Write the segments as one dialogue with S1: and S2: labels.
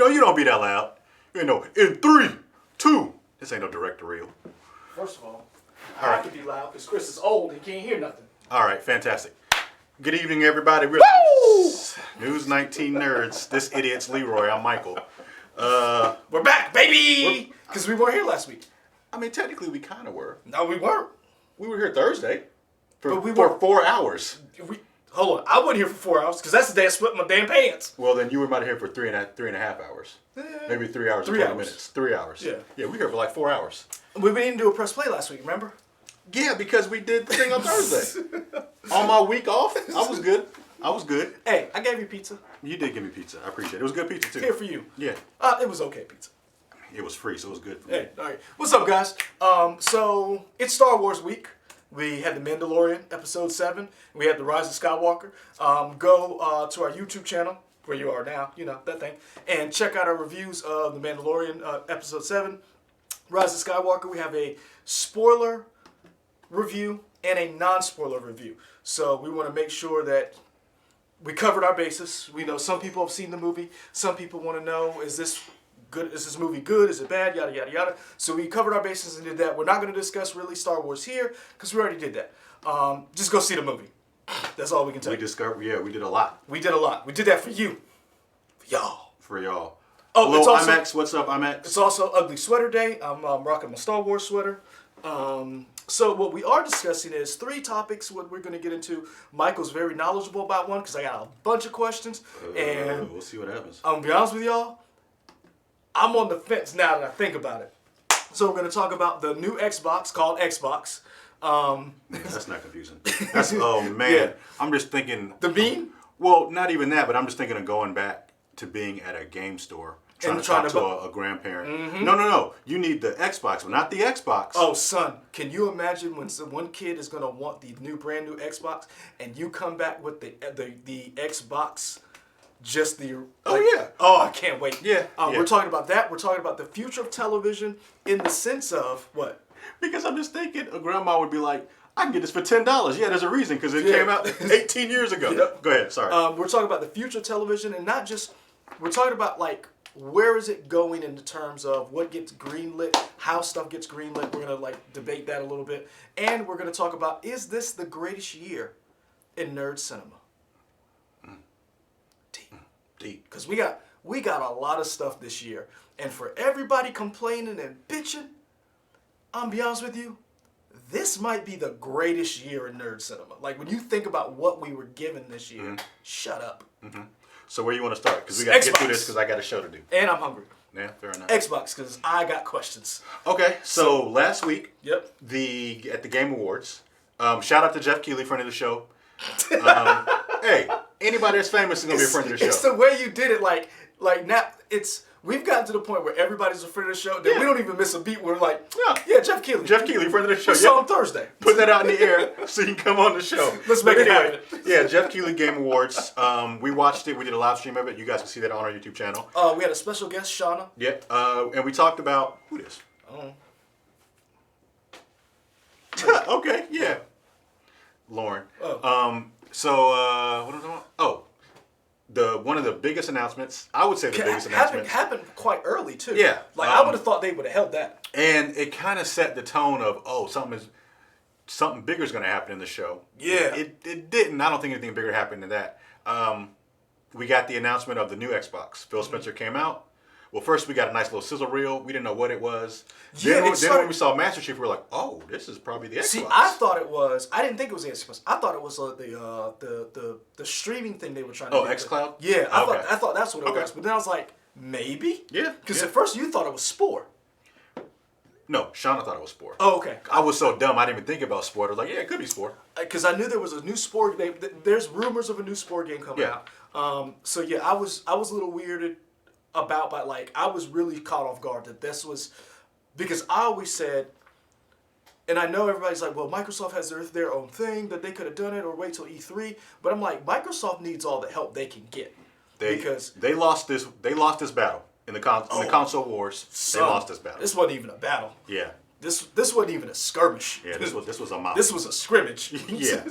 S1: you don't be that loud. You know, in 3, 2. This ain't no director reel.
S2: First of all, I have to be loud because Chris is old and can't hear nothing.
S1: All right, fantastic. Good evening, everybody. Woo! News 19 nerds. This idiot's Leroy. I'm Michael.
S2: We're back, baby! Because we weren't here last week.
S1: I mean, technically, we kind of were.
S2: No, we weren't.
S1: We were here Thursday for 4 hours.
S2: Hold on, I wasn't here for 4 hours because that's the day I split my damn pants.
S1: Well, then you were about here for three and a half hours. Maybe 3 hours.
S2: 3 hours.
S1: Minutes. 3 hours.
S2: Yeah.
S1: Yeah, we were here for like 4 hours.
S2: We didn't do a press play last week, remember?
S1: Yeah, because we did the thing on Thursday. On my week off, I was good.
S2: Hey, I gave you pizza.
S1: You did give me pizza. I appreciate it. It was good pizza, too.
S2: Here for you.
S1: Yeah.
S2: It was okay pizza.
S1: It was free, so it was good for me.
S2: Hey, all right. What's up, guys? So, it's Star Wars week. We had The Mandalorian, Episode 7. We had The Rise of Skywalker. Go to our YouTube channel, where you are now, you know, that thing, and check out our reviews of The Mandalorian, Episode 7. Rise of Skywalker, we have a spoiler review and a non-spoiler review. So we want to make sure that we covered our bases. We know some people have seen the movie. Some people want to know, is this good? Is this movie good? Is it bad? Yada, yada, yada. So we covered our bases and did that. We're not going to discuss really Star Wars here because we already did that. Just go see the movie. That's all we can tell you.
S1: We did a lot.
S2: We did a lot. We did that for you. For y'all.
S1: For y'all.
S2: Oh,
S1: hello,
S2: it's also,
S1: IMAX. What's up, IMAX?
S2: It's also Ugly Sweater Day. I'm rocking my Star Wars sweater. So what we are discussing is 3 topics. What we're going to get into. Michael's very knowledgeable about one because I got a bunch of questions. And
S1: we'll see what happens.
S2: I'm going to be honest with y'all. I'm on the fence now that I think about it. So we're going to talk about the new Xbox called Xbox.
S1: That's not confusing. Oh, man.
S2: Yeah.
S1: I'm just thinking.
S2: The bean?
S1: Well, not even that, but I'm just thinking of going back to being at a game store. Trying to talk to a grandparent. Mm-hmm. No. You need the Xbox, but not the Xbox.
S2: Oh, son. Can you imagine when one kid is going to want the brand new Xbox and you come back with the Xbox, just the...
S1: yeah.
S2: Oh, I can't wait.
S1: Yeah.
S2: We're talking about that. We're talking about the future of television in the sense of what?
S1: Because I'm just thinking a grandma would be like, I can get this for $10. Yeah, there's a reason because it came out 18 years ago.
S2: Yep.
S1: Go ahead. Sorry.
S2: We're talking about the future of television and not just... We're talking about like... Where is it going in terms of what gets greenlit, how stuff gets greenlit? We're going to debate that a little bit. And we're going to talk about, is this the greatest year in nerd cinema? Deep. Because we got a lot of stuff this year. And for everybody complaining and bitching, I'll be honest with you, this might be the greatest year in nerd cinema. Like when you think about what we were given this year, shut up.
S1: Mm-hmm. So where you want to start? Because we got to get through this because I got a show to do.
S2: And I'm hungry.
S1: Yeah, fair enough.
S2: Xbox, because I got questions.
S1: Okay, so last week,
S2: at
S1: the Game Awards, shout out to Jeff Keighley, friend of the show. Hey, anybody that's famous is going to be a friend of the show.
S2: It's the way you did it, like now, we've gotten to the point where everybody's a friend of the show that we don't even miss a beat. We're like, Jeff Keighley.
S1: Jeff Keighley, friend of the show.
S2: We saw him Thursday.
S1: Put that out in the air so you can come on the show.
S2: Let's make it happen.
S1: Yeah, Jeff Keighley Game Awards. We watched it. We did a live stream of it. You guys can see that on our YouTube channel.
S2: We had a special guest, Shauna.
S1: Yeah, and we talked about, who this? Okay, yeah. Lauren. So, what am I talking about? One of the biggest announcements, I would say the biggest announcement.
S2: Happened quite early, too.
S1: Yeah.
S2: I would have thought they would have held that.
S1: And it kind of set the tone of, something bigger is going to happen in the show.
S2: Yeah.
S1: It didn't. I don't think anything bigger happened than that. We got the announcement of the new Xbox. Phil Spencer came out. Well, first we got a nice little sizzle reel. We didn't know what it was. Then when we saw Master Chief, we were like, oh, this is probably the Xbox.
S2: See, I thought it was. I didn't think it was the Xbox. I thought it was the streaming thing they were trying to do.
S1: Oh, xCloud?
S2: Yeah, I thought that's what it was. But then I was like, maybe?
S1: Yeah.
S2: Because at first you thought it was Spore.
S1: No, Shauna thought it was Spore.
S2: Oh, okay.
S1: I was so dumb, I didn't even think about Spore. I was like, yeah, it could be Spore.
S2: Because I knew there was a new Spore game. There's rumors of a new Spore game coming out. So yeah, I was a little weirded about, but I was really caught off guard that this was, because I always said, and I know everybody's like, well, Microsoft has their own thing that they could have done it or wait till E3, but I'm like, Microsoft needs all the help they can get because
S1: they lost this battle in the console wars. They lost this battle.
S2: This wasn't even a battle.
S1: Yeah.
S2: This wasn't even a skirmish.
S1: Yeah, this was a mouth.
S2: This was a scrimmage.
S1: Yeah.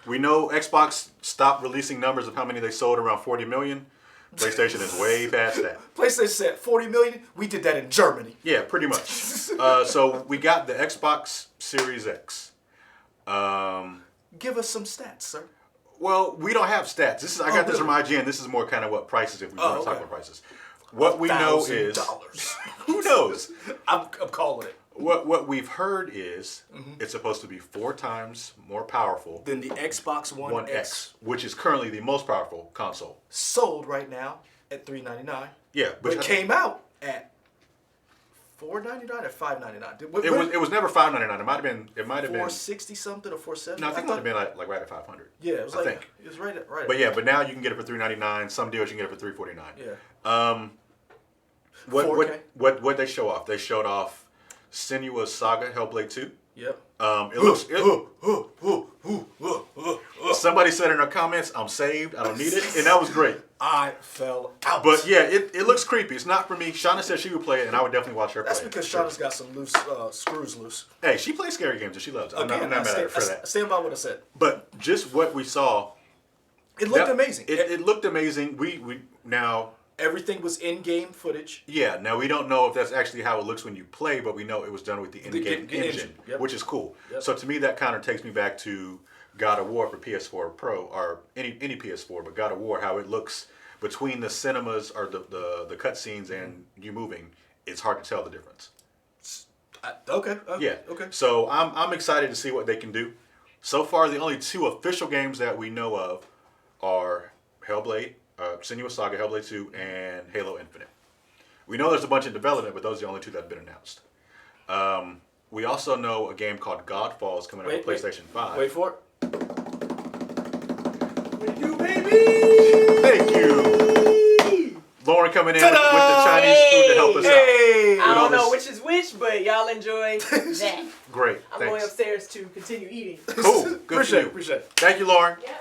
S1: We know Xbox stopped releasing numbers of how many they sold, around 40 million. PlayStation is way past that.
S2: PlayStation said 40 million. We did that in Germany.
S1: Yeah, pretty much. So we got the Xbox Series X.
S2: Give us some stats, sir.
S1: Well, we don't have stats. I got this from IGN. This is more kind of what prices if we want to talk about prices. What we know is
S2: $1,000.
S1: who knows?
S2: I'm calling it.
S1: What we've heard is it's supposed to be 4 times more powerful
S2: Then the Xbox One X,
S1: which is currently the most powerful console.
S2: sold right now at $399.
S1: Yeah,
S2: But it came out at $499 or $599.
S1: It was never $599. It might have been
S2: $460 something or $470.
S1: No, I think it might have been like right at $500.
S2: Yeah, it was
S1: I think.
S2: It was right at
S1: But yeah, but now you can get it for $399. Some deals you can get it for $349.
S2: Yeah.
S1: What they show off? They showed off Senua's Saga Hellblade 2.
S2: Yep.
S1: Somebody said in the comments, "I'm saved. I don't need it," and that was great.
S2: I fell out.
S1: But yeah, it looks creepy. It's not for me. Shauna said she would play it, and I would definitely watch her play it.
S2: That's because Shauna's got some loose screws loose.
S1: Hey, she plays scary games and she loves it. I'm not mad at her for that.
S2: I stand by what I said.
S1: But just what we saw,
S2: it looked amazing.
S1: It looked amazing. We now.
S2: Everything was in-game footage.
S1: Yeah, now we don't know if that's actually how it looks when you play, but we know it was done with the in-game engine,
S2: Yep.
S1: which is cool.
S2: Yep.
S1: So to me, that kind of takes me back to God of War for PS4 Pro, or any PS4, but God of War, how it looks between the cinemas or the cutscenes and you moving. It's hard to tell the difference.
S2: Okay.
S1: Yeah.
S2: Okay.
S1: So I'm excited to see what they can do. So far, the only 2 official games that we know of are Hellblade. Senua's Saga, Hellblade 2, and Halo Infinite. We know there's a bunch in development, but those are the only 2 that have been announced. We also know a game called Godfall is coming out on PlayStation 5.
S2: Wait for it.
S3: What you do, baby?
S1: Thank you. Lauren coming in with the Chinese food to help us out.
S3: I don't know which is which, but y'all enjoy that.
S1: Great.
S3: I'm going upstairs to continue eating.
S1: Cool. Good for you.
S2: Appreciate it.
S1: Thank you, Lauren.
S3: Yeah.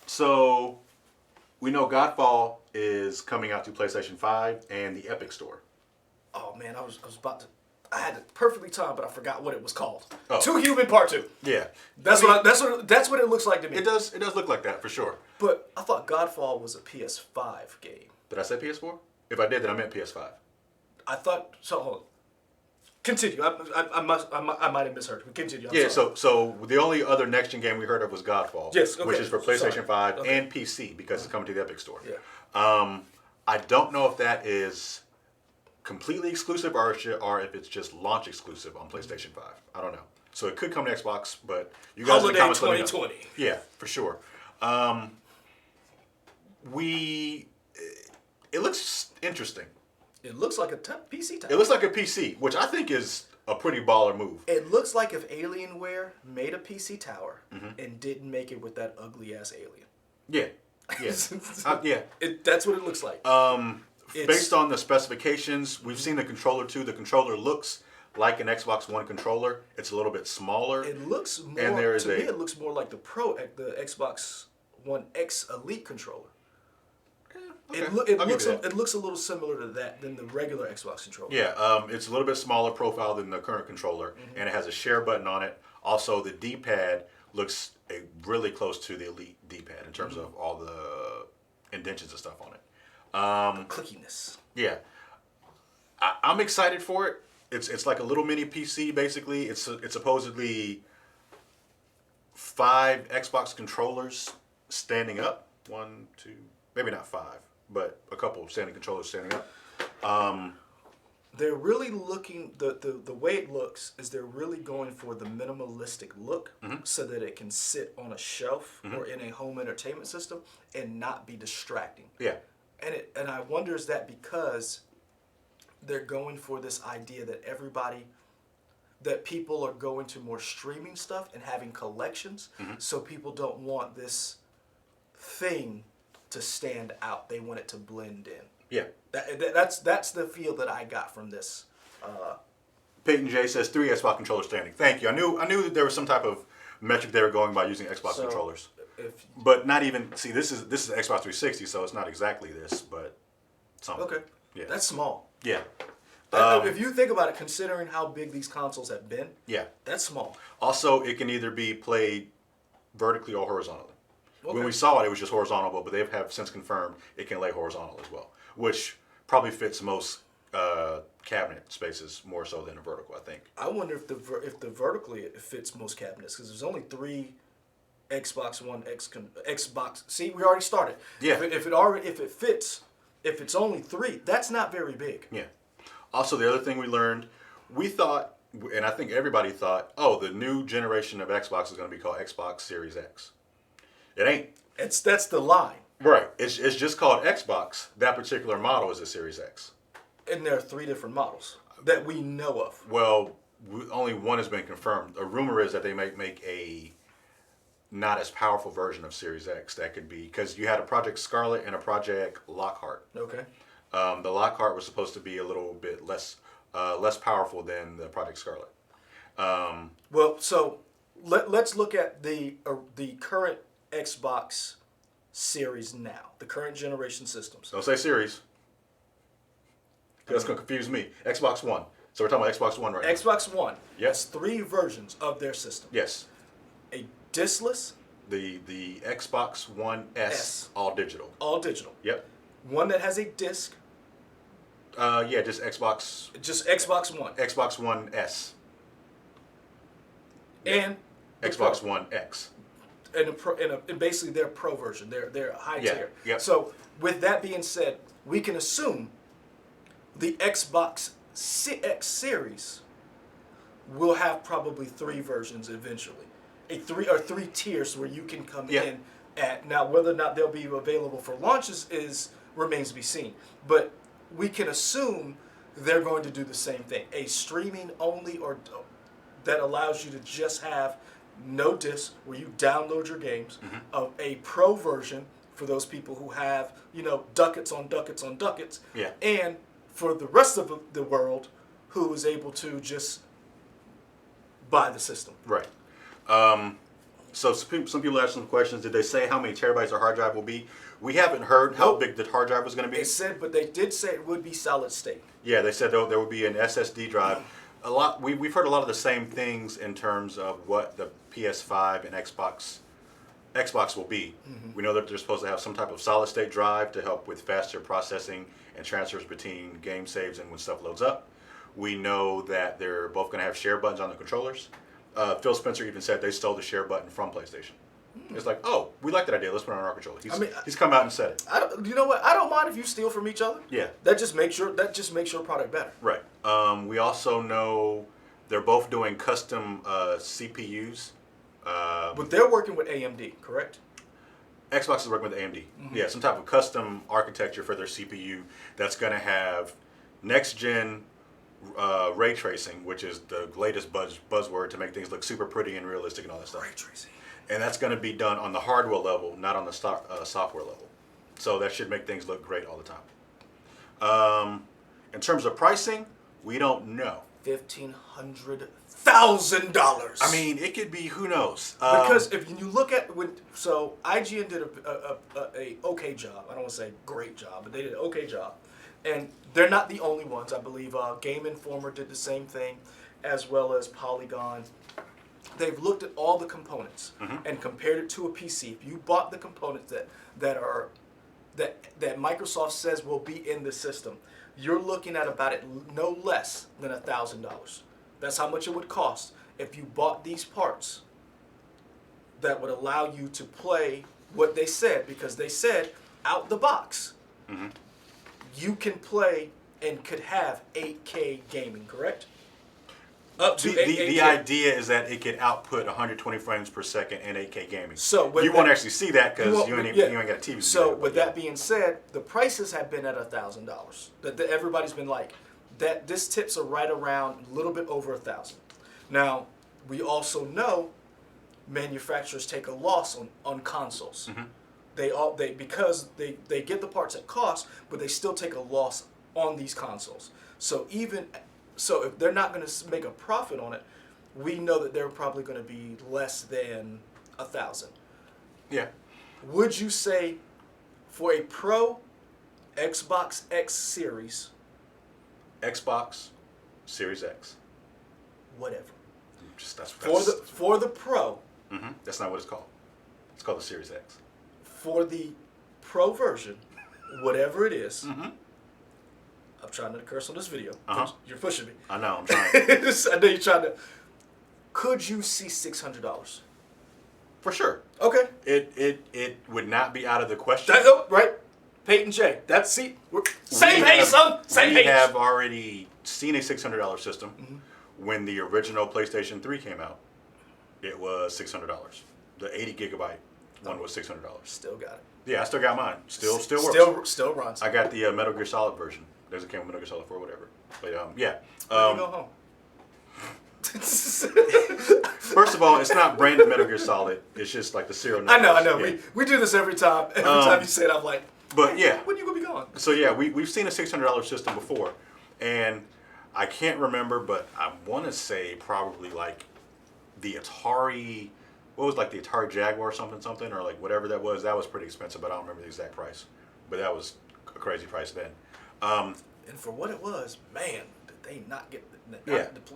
S1: So we know Godfall is coming out to PlayStation 5 and the Epic Store.
S2: Oh man, I was about to. I had it perfectly timed, but I forgot what it was called.
S1: Oh.
S2: 2 Human Part 2.
S1: Yeah.
S2: That's what it looks like to me.
S1: It does look like that for sure.
S2: But I thought Godfall was a PS5 game.
S1: Did I say PS4? If I did, then I meant PS5.
S2: I thought so. Hold on. Continue. I might have misheard. Continue. I'm sorry.
S1: So the only other next gen game we heard of was Godfall,
S2: Yes, okay.
S1: which is for PlayStation 5
S2: Okay.
S1: and PC because it's coming to the Epic Store.
S2: Yeah.
S1: I don't know if that is completely exclusive or if it's just launch exclusive on PlayStation 5. I don't know. So it could come to Xbox, but you guys in the
S2: Holiday
S1: comments let me know.
S2: 2020.
S1: Yeah, for sure. It looks interesting.
S2: It looks like a PC title.
S1: It looks like a PC, which I think is a pretty baller move.
S2: It looks like if Alienware made a PC tower and didn't make it with that ugly ass alien.
S1: Yeah. Yeah.
S2: That's what it looks like.
S1: Based on the specifications, we've seen the controller too. The controller looks like an Xbox One controller. It's a little bit smaller.
S2: It looks more.
S1: And there is
S2: to me, it looks more like the Xbox One X Elite controller.
S1: Okay.
S2: It looks a little similar to that than the regular Xbox controller.
S1: Yeah, it's a little bit smaller profile than the current controller, and it has a share button on it. Also, the D-pad looks really close to the Elite D-pad in terms of all the indentions and stuff on it.
S2: Clickiness.
S1: Yeah, I'm excited for it. It's like a little mini PC basically. It's supposedly 5 Xbox controllers standing up. 1, 2, maybe not 5, but a couple of standing controllers standing up.
S2: They're really looking the way it looks is they're really going for the minimalistic look so that it can sit on a shelf or in a home entertainment system and not be distracting.
S1: Yeah.
S2: And I wonder is that because they're going for this idea that people are going to more streaming stuff and having collections, so people don't want this thing to stand out. They want it to blend in.
S1: Yeah.
S2: That's the feel that I got from this.
S1: Peyton J says 3 Xbox controllers standing. Thank you. I knew that there was some type of metric they were going by using Xbox controllers. But not even this is Xbox 360, so it's not exactly this, but something.
S2: Okay.
S1: Yeah.
S2: That's small.
S1: Yeah.
S2: If you think about it, considering how big these consoles have been,
S1: yeah,
S2: that's small.
S1: Also, it can either be played vertically or horizontally. When we saw it, it was just horizontal, but they have since confirmed it can lay horizontal as well, which probably fits most cabinet spaces more so than a vertical, I think.
S2: I wonder if the vertically it fits most cabinets, because there's only 3 Xbox One Xbox. See, we already started.
S1: Yeah.
S2: If it fits, if it's only 3, that's not very big.
S1: Yeah. Also, the other thing we learned, we thought, and I think everybody thought, oh, the new generation of Xbox is going to be called Xbox Series X. It ain't.
S2: That's the line.
S1: Right. It's just called Xbox. That particular model is a Series X.
S2: And there are 3 different models that we know of.
S1: Well, only one has been confirmed. A rumor is that they might make a not as powerful version of Series X. That could be, because you had a Project Scarlet and a Project Lockhart.
S2: Okay.
S1: The Lockhart was supposed to be a little bit less powerful than the Project Scarlet.
S2: Well, so let's look at the current Xbox Series now, the current generation systems.
S1: Don't say Series. That's going to confuse me. Xbox One. So we're talking about Xbox One right now.
S2: Xbox One
S1: Yep.
S2: has 3 versions of their system.
S1: Yes.
S2: A diskless,
S1: The Xbox One S, all digital.
S2: all digital.
S1: Yep.
S2: One that has a disc,
S1: Yeah, just Xbox
S2: Xbox
S1: One S.
S2: and the
S1: Xbox
S2: Pro.
S1: One X.
S2: And basically their pro version, their high
S1: Yeah,
S2: tier.
S1: yep.
S2: So with that being said, we can assume the Xbox X series will have probably 3 versions eventually. Three tiers where you can come
S1: Yeah.
S2: in at. Now whether or not they'll be available for launches remains to be seen. But we can assume they're going to do the same thing. A streaming only or that allows you to just have no disc where you download your games, of a pro version for those people who have, ducats on ducats on ducats.
S1: Yeah.
S2: And for the rest of the world who is able to just buy the system.
S1: Right. So some people asked some questions. Did they say how many terabytes our hard drive will be? We haven't heard how big the hard drive was going to be.
S2: But they did say it would be solid state.
S1: Yeah, they said there would be an SSD drive. We've heard a lot of the same things in terms of what the PS5 and Xbox will be. We know that they're supposed to have some type of solid state drive to help with faster processing and transfers between game saves and when stuff loads up. We know that they're both going to have share buttons on the controllers. Phil Spencer even said they stole the share button from PlayStation. It's like, oh, we like that idea. Let's put it on our controller. He's come out and said it.
S2: You know what? I don't mind if you steal from each other.
S1: Yeah.
S2: That just makes your product better.
S1: Right. We also know they're both doing custom CPUs.
S2: But they're working with AMD, correct?
S1: Xbox is working with AMD. Yeah, some type of custom architecture for their CPU that's going to have next-gen ray tracing, which is the latest buzzword to make things look super pretty and realistic and all that stuff.
S2: Ray tracing.
S1: And that's going to be done on the hardware level, not on the software level. So that should make things look great all the time. In terms of pricing, we don't know.
S2: $1,500.
S1: I mean, it could be, who knows?
S2: Because if you look at IGN did a okay job. I don't want to say great job, but they did an okay job. And they're not the only ones. I believe Game Informer did the same thing, as well as Polygon. They've looked at all the components and compared it to a PC. If you bought the components that Microsoft says will be in the system, you're looking at about no less than $1,000. That's how much it would cost if you bought these parts that would allow you to play what they said, because they said out the box, you can play and could have 8K gaming, correct? Up to
S1: the idea is that it could output 120 frames per second in 8K gaming.
S2: So
S1: you won't actually see that because you ain't got a TV.
S2: So with that being said, the prices have been at $1,000. That everybody's been like, that this tips are right around a little bit over $1,000. Now we also know manufacturers take a loss on consoles. Because they get the parts at cost, but they still take a loss on these consoles. So if they're not going to make a profit on it, we know that they're probably going to be less than $1,000.
S1: Yeah.
S2: Would you say for a pro Xbox X series,
S1: Xbox Series X,
S2: whatever,
S1: that's
S2: for the pro?
S1: That's not what it's called. It's called the Series X.
S2: for the Pro version, whatever it is.
S1: Mm-hmm.
S2: I'm trying to curse on this video. You're pushing me.
S1: I know. I'm trying.
S2: I know you're trying to. Could you see $600?
S1: For sure.
S2: Okay.
S1: It would not be out of the question.
S2: Right. Peyton J. That's same page, son. Same
S1: we
S2: page.
S1: have already seen a $600 system. When the original PlayStation 3 came out, it was $600. The 80 gigabyte one was $600.
S2: Still got it.
S1: Yeah, I still got mine. Still works.
S2: Still runs.
S1: I got the Metal Gear Solid version. There's a came with Metal Gear Solid 4, whatever. But yeah.
S2: You go home.
S1: First of all, it's not branded Metal Gear Solid. It's just like the serial number.
S2: I know.
S1: Yeah.
S2: We do this every time. Every time you say it, I'm like,
S1: but yeah.
S2: when are you gonna be gone?
S1: So yeah, we've seen a $600 system before, and I can't remember, but I want to say probably like the Atari. What was like the Atari Jaguar or something, or like whatever that was. That was pretty expensive, but I don't remember the exact price. But that was a crazy price then.
S2: And for what it was, man, did they not get the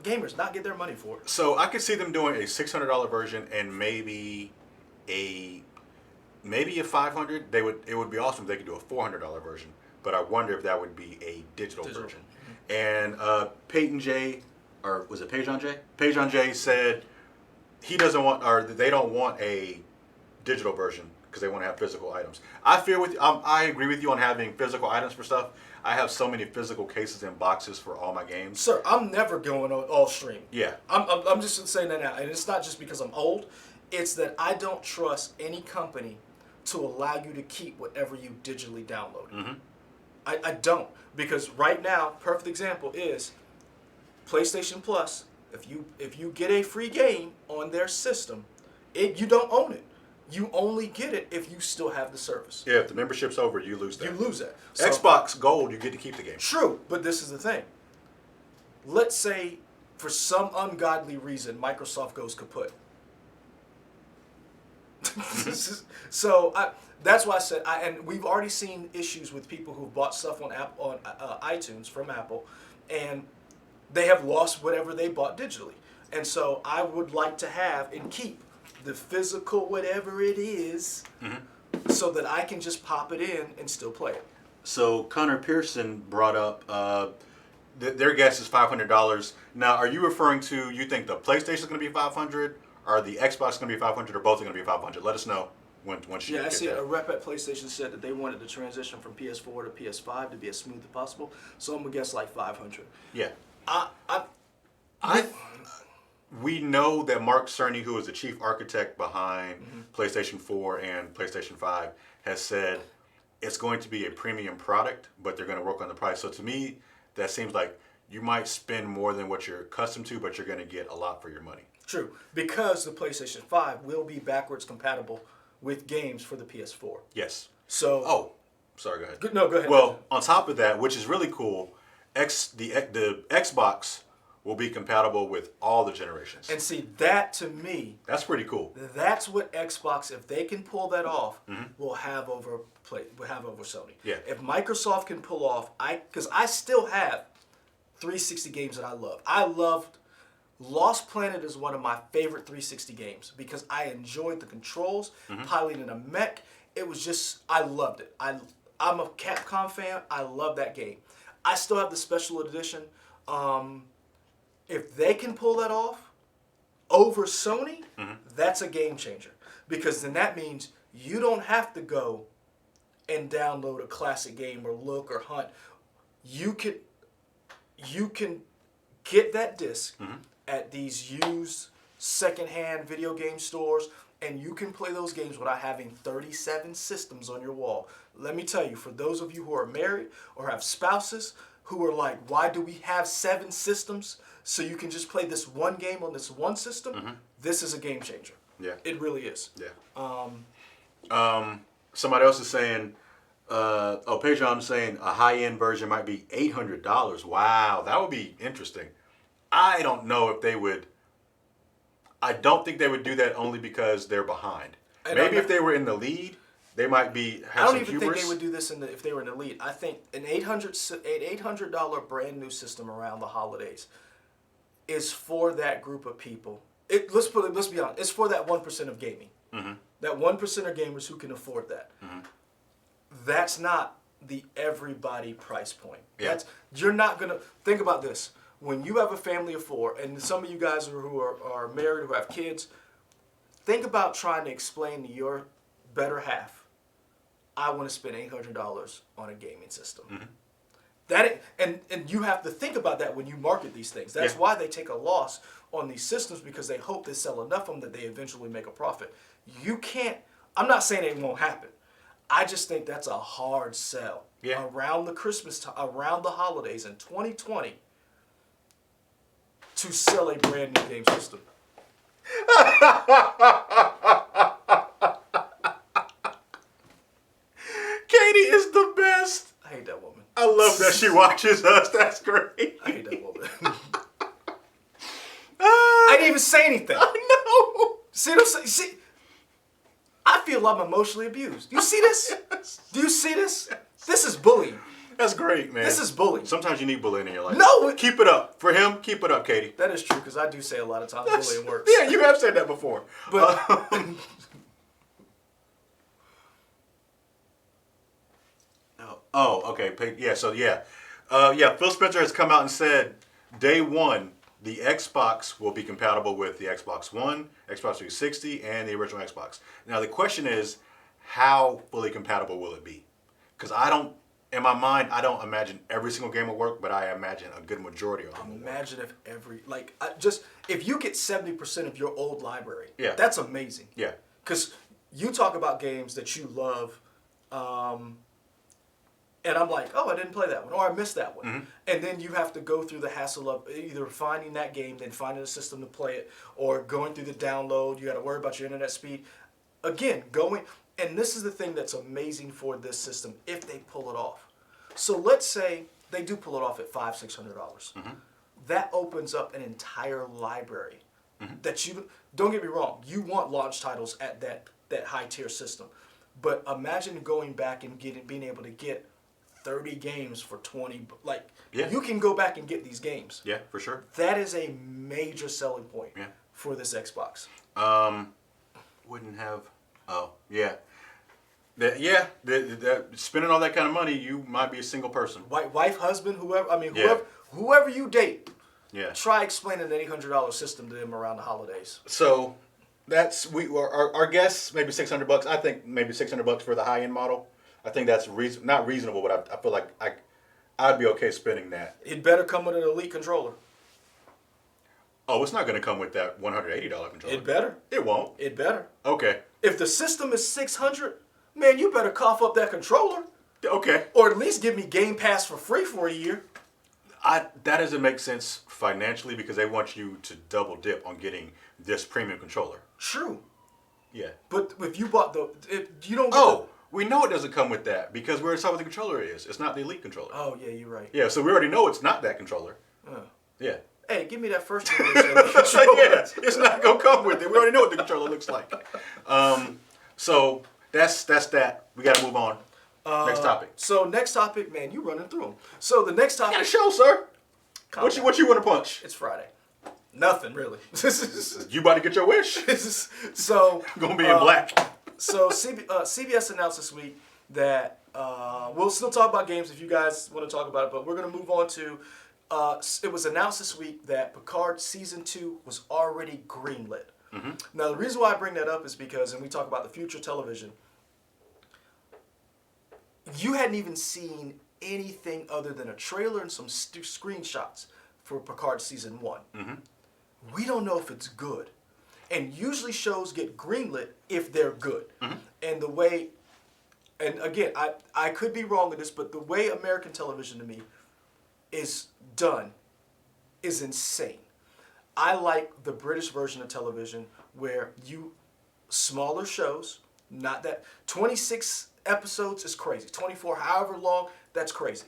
S2: gamers not get their money for it?
S1: So I could see them doing a $600 version and maybe a $500. It would be awesome if they could do a $400 version. But I wonder if that would be a digital version. And Peyton J, or was it Peyton J? Peyton J said he doesn't want, or they don't want a digital version because they want to have physical items. I agree with you on having physical items for stuff. I have so many physical cases and boxes for all my games.
S2: Sir, I'm never going on all stream.
S1: Yeah.
S2: I'm just saying that now, and it's not just because I'm old. It's that I don't trust any company to allow you to keep whatever you digitally download.
S1: Mm-hmm.
S2: I don't, because right now, perfect example is PlayStation Plus. If you get a free game on their system, you don't own it. You only get it if you still have the service.
S1: Yeah, if the membership's over, you lose that.
S2: You lose that. So,
S1: Xbox Gold, you get to keep the game.
S2: True, but this is the thing. Let's say, for some ungodly reason, Microsoft goes kaput. So that's why I said, and we've already seen issues with people who've bought stuff on iTunes from Apple, and they have lost whatever they bought digitally. And so I would like to have and keep the physical whatever it is, so that I can just pop it in and still play it.
S1: So Connor Pearson brought up their guess is $500. Now, are you referring to, you think the PlayStation is going to be $500, or the Xbox is going to be $500, or both are going to be $500? Let us know once you
S2: get
S1: that.
S2: I see a rep at PlayStation said that they wanted the transition from PS4 to PS5 to be as smooth as possible. So I'm going to guess like $500.
S1: Yeah. We know that Mark Cerny, who is the chief architect behind PlayStation 4 and PlayStation 5, has said it's going to be a premium product, but they're going to work on the price. So to me, that seems like you might spend more than what you're accustomed to, but you're going to get a lot for your money.
S2: True, because the PlayStation 5 will be backwards compatible with games for the PS4.
S1: Yes.
S2: So.
S1: Oh, sorry. Go ahead.
S2: No, go ahead.
S1: Well, on top of that, which is really cool, the Xbox will be compatible with all the generations.
S2: And see, that to me,
S1: that's pretty cool.
S2: That's what Xbox, if they can pull that off, will have over Sony.
S1: Yeah.
S2: If Microsoft can pull off, because I still have 360 games that I love. I loved Lost Planet is one of my favorite 360 games because I enjoyed the controls, piloting a mech. It was just, I loved it. I'm a Capcom fan. I love that game. I still have the special edition. If they can pull that off over Sony, that's a game changer. Because then that means you don't have to go and download a classic game or look or hunt. You can get that disc at these used secondhand video game stores, and you can play those games without having 37 systems on your wall. Let me tell you, for those of you who are married or have spouses who are like, why do we have 7 systems so you can just play this one game on this one system? This is a game changer.
S1: Yeah.
S2: It really is.
S1: Yeah. Somebody else is saying, Pedro's saying a high-end version might be $800. Wow, that would be interesting. I don't know if they would. I don't think they would do that only because they're behind. Maybe if they were in the lead, they might be.
S2: I don't even think they would do this if they were in the lead. I think an $800 brand new system around the holidays is for that group of people. Let's be honest. It's for that 1% of gaming. That 1% of gamers who can afford that. That's not the everybody price point.
S1: Yeah.
S2: You're not going to... Think about this. When you have a family of 4, and some of you guys who are married, who have kids, think about trying to explain to your better half, I want to spend $800 on a gaming system. And you have to think about that when you market these things. That's why they take a loss on these systems, because they hope they sell enough of them that they eventually make a profit. You can't... I'm not saying it won't happen. I just think that's a hard sell. Around the Christmas time, around the holidays in 2020, to sell a brand new game system.
S1: Katie is the best.
S2: I hate that woman.
S1: I love that she watches us. That's great.
S2: I hate that woman. I didn't even say anything.
S1: I know.
S2: See, I feel I'm emotionally abused. Do you see this? Do you see this? This is bullying.
S1: That's great, man.
S2: This is bullying.
S1: Sometimes you need bullying in your life.
S2: No.
S1: Keep it up. For him, keep it up, Katie.
S2: That is true, because I do say a lot of times bullying works.
S1: Yeah, you have said that before.
S2: But
S1: okay. Yeah, so Phil Spencer has come out and said day one, the Xbox will be compatible with the Xbox One, Xbox 360, and the original Xbox. Now, the question is, how fully compatible will it be? Because in my mind, I don't imagine every single game will work, but I imagine a good majority of them will work.
S2: Imagine if if you get 70% of your old library, that's amazing.
S1: Yeah.
S2: Because you talk about games that you love, and I'm like, oh, I didn't play that one, or I missed that one. And then you have to go through the hassle of either finding that game, then finding a system to play it, or going through the download. You got to worry about your internet speed. Again, and this is the thing that's amazing for this system, if they pull it off. So let's say they do pull it off at $500-$600. That opens up an entire library that you, don't get me wrong, you want launch titles at that high tier system. But imagine going back and being able to get 30 games for 20, you can go back and get these games.
S1: Yeah, for sure.
S2: That is a major selling point for this Xbox. Spending all that kind of money, you might be a single person. Wife, husband, whoever you date.
S1: Yeah.
S2: Try explaining an $800 system to them around the holidays.
S1: So that's our guess, maybe $600. I think maybe $600 for the high end model. I think that's not reasonable, but I feel like I'd be okay spending that.
S2: It better come with an Elite controller.
S1: Oh, it's not going to come with that $180 controller.
S2: It better.
S1: It won't.
S2: It better.
S1: Okay.
S2: If the system is $600, man, you better cough up that controller.
S1: Okay.
S2: Or at least give me Game Pass for free for a year.
S1: That doesn't make sense financially, because they want you to double dip on getting this premium controller.
S2: True.
S1: Yeah.
S2: But if you bought you don't get
S1: we know it doesn't come with that, because we already saw what the controller is. It's not the Elite controller.
S2: Oh, yeah, you're right.
S1: Yeah, so we already know it's not that controller. Yeah.
S2: Hey, give me that first generation controller.
S1: Yeah, it's not going to come with it. We already know what the controller looks like. So that's that. We got to move on. Next topic.
S2: So next topic, man, you running through them. So the next topic.
S1: Got a show, sir. What you want to punch?
S2: It's Friday. Nothing really.
S1: You about to get your wish?
S2: So
S1: gonna be in black.
S2: So CBS announced this week that we'll still talk about games if you guys want to talk about it, but we're gonna move on to. It was announced this week that Picard Season 2 was already greenlit. Now the reason why I bring that up is because, and we talk about the future television, you hadn't even seen anything other than a trailer and some screenshots for Picard Season 1. We don't know if it's good. And usually shows get greenlit if they're good. And the way, and again, I could be wrong in this, but the way American television to me is done is insane. I like the British version of television where smaller shows, not that, 26 episodes is crazy. 24, however long, that's crazy.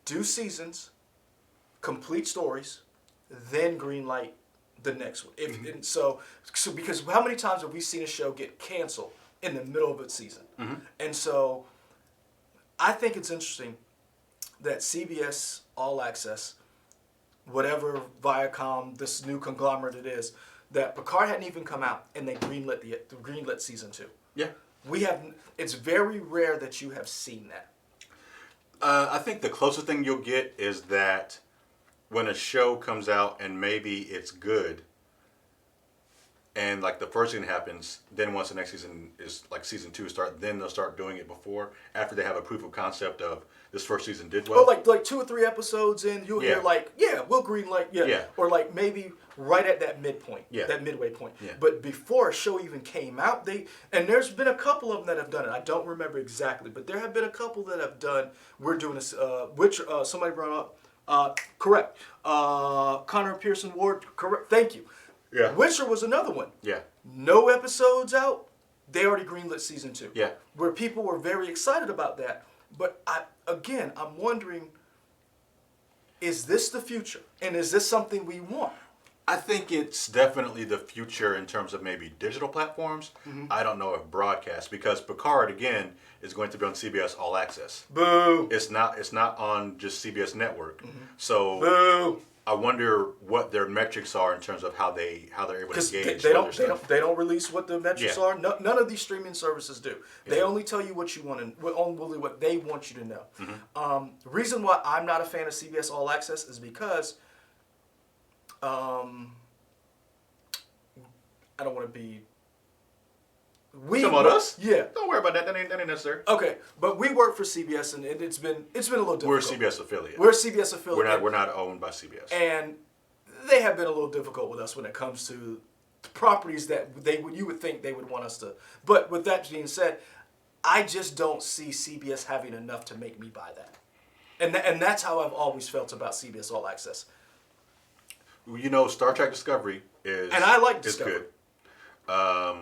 S2: Do seasons, complete stories, then greenlight the next one. So because how many times have we seen a show get canceled in the middle of its season? And so I think it's interesting that CBS All Access, whatever Viacom, this new conglomerate it is, that Picard hadn't even come out and they greenlit season 2.
S1: Yeah.
S2: It's very rare that you have seen that.
S1: I think the closest thing you'll get is that when a show comes out and maybe it's good, and like the first season happens, then once the next season is like season 2 start, then they'll start doing it after they have a proof of concept of this first season did well.
S2: Or like 2 or 3 episodes in, you'll hear like, we'll greenlight, or like maybe right at that midpoint, that midway point. Yeah. But before a show even came out, and there's been a couple of them that have done it. I don't remember exactly, but there have been a couple that have done. We're doing this, which somebody brought up. Correct. Connor Pearson Ward. Correct. Thank you.
S1: Yeah.
S2: Witcher was another one.
S1: Yeah.
S2: No episodes out. They already greenlit season 2.
S1: Yeah.
S2: Where people were very excited about that. But I'm wondering, is this the future? And is this something we want?
S1: I think it's definitely the future in terms of maybe digital platforms. Mm-hmm. I don't know if broadcast, because Picard, again, is going to be on CBS All Access.
S2: Boo!
S1: It's not on just CBS Network. Mm-hmm. So
S2: boo! I
S1: wonder what their metrics are in terms of how they're able to gauge
S2: they don't release what the metrics are. None of these streaming services do. Yeah. They only tell you what you want, and only what they want you to know. Mm-hmm. The reason why I'm not a fan of CBS All Access is because I don't want to be.
S1: Talking about us?
S2: Yeah.
S1: Don't worry about that. That ain't necessary.
S2: Okay, but we work for CBS, and it's been a little difficult.
S1: We're a CBS affiliate.
S2: We're a CBS affiliate.
S1: We're not owned by CBS.
S2: And they have been a little difficult with us when it comes to properties that you would think they would want us to. But with that being said, I just don't see CBS having enough to make me buy that. And that's how I've always felt about CBS All Access.
S1: You know, Star Trek Discovery is,
S2: and I like Discovery.
S1: Good.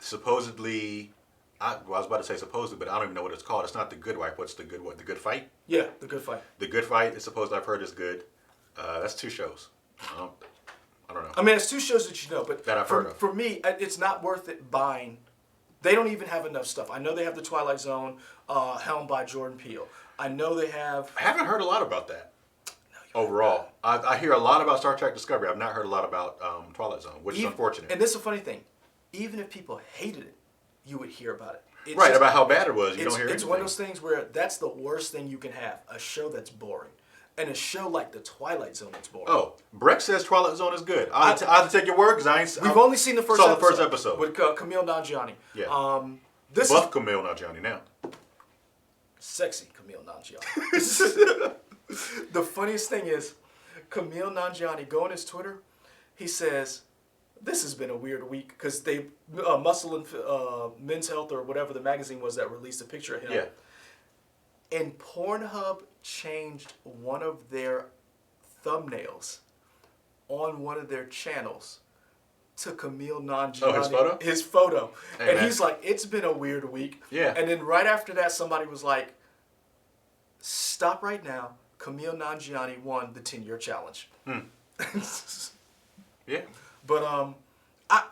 S1: Supposedly, I was about to say supposedly, but I don't even know what it's called. It's not The Good Wife. What's The Good? What? The Good Fight?
S2: Yeah, The Good Fight.
S1: The Good Fight is supposed I've heard is good. That's 2 shows. I don't know.
S2: I mean, it's 2 shows that you know, but
S1: that I've heard of.
S2: For me, it's not worth it buying. They don't even have enough stuff. I know they have the Twilight Zone, helmed by Jordan Peele. I know they have.
S1: I haven't heard a lot about that. Overall, I hear a lot about Star Trek Discovery. I've not heard a lot about Twilight Zone, which is unfortunate.
S2: And this is a funny thing. Even if people hated it, you would hear about it.
S1: Right, about how bad it was. You don't hear anything.
S2: It's one of those things where that's the worst thing you can have. A show that's boring. And a show like The Twilight Zone that's boring.
S1: Oh, Breck says Twilight Zone is good. I have to take your word because
S2: we've only seen the first
S1: episode.
S2: With Camille Nanjiani.
S1: Yeah. Buff Camille Nanjiani now.
S2: Sexy Camille Nanjiani. The funniest thing is, Camille Nanjiani, go on his Twitter, he says, this has been a weird week because they, Muscle and Men's Health or whatever the magazine was that released a picture of him.
S1: Yeah.
S2: And Pornhub changed one of their thumbnails on one of their channels to Camille Nanjiani.
S1: Oh, his photo?
S2: His photo.
S1: Hey, man.
S2: He's like, it's been a weird week.
S1: Yeah.
S2: And then right after that, somebody was like, stop right now. Camille Nanjiani won the 10-year challenge.
S1: Yeah.
S2: But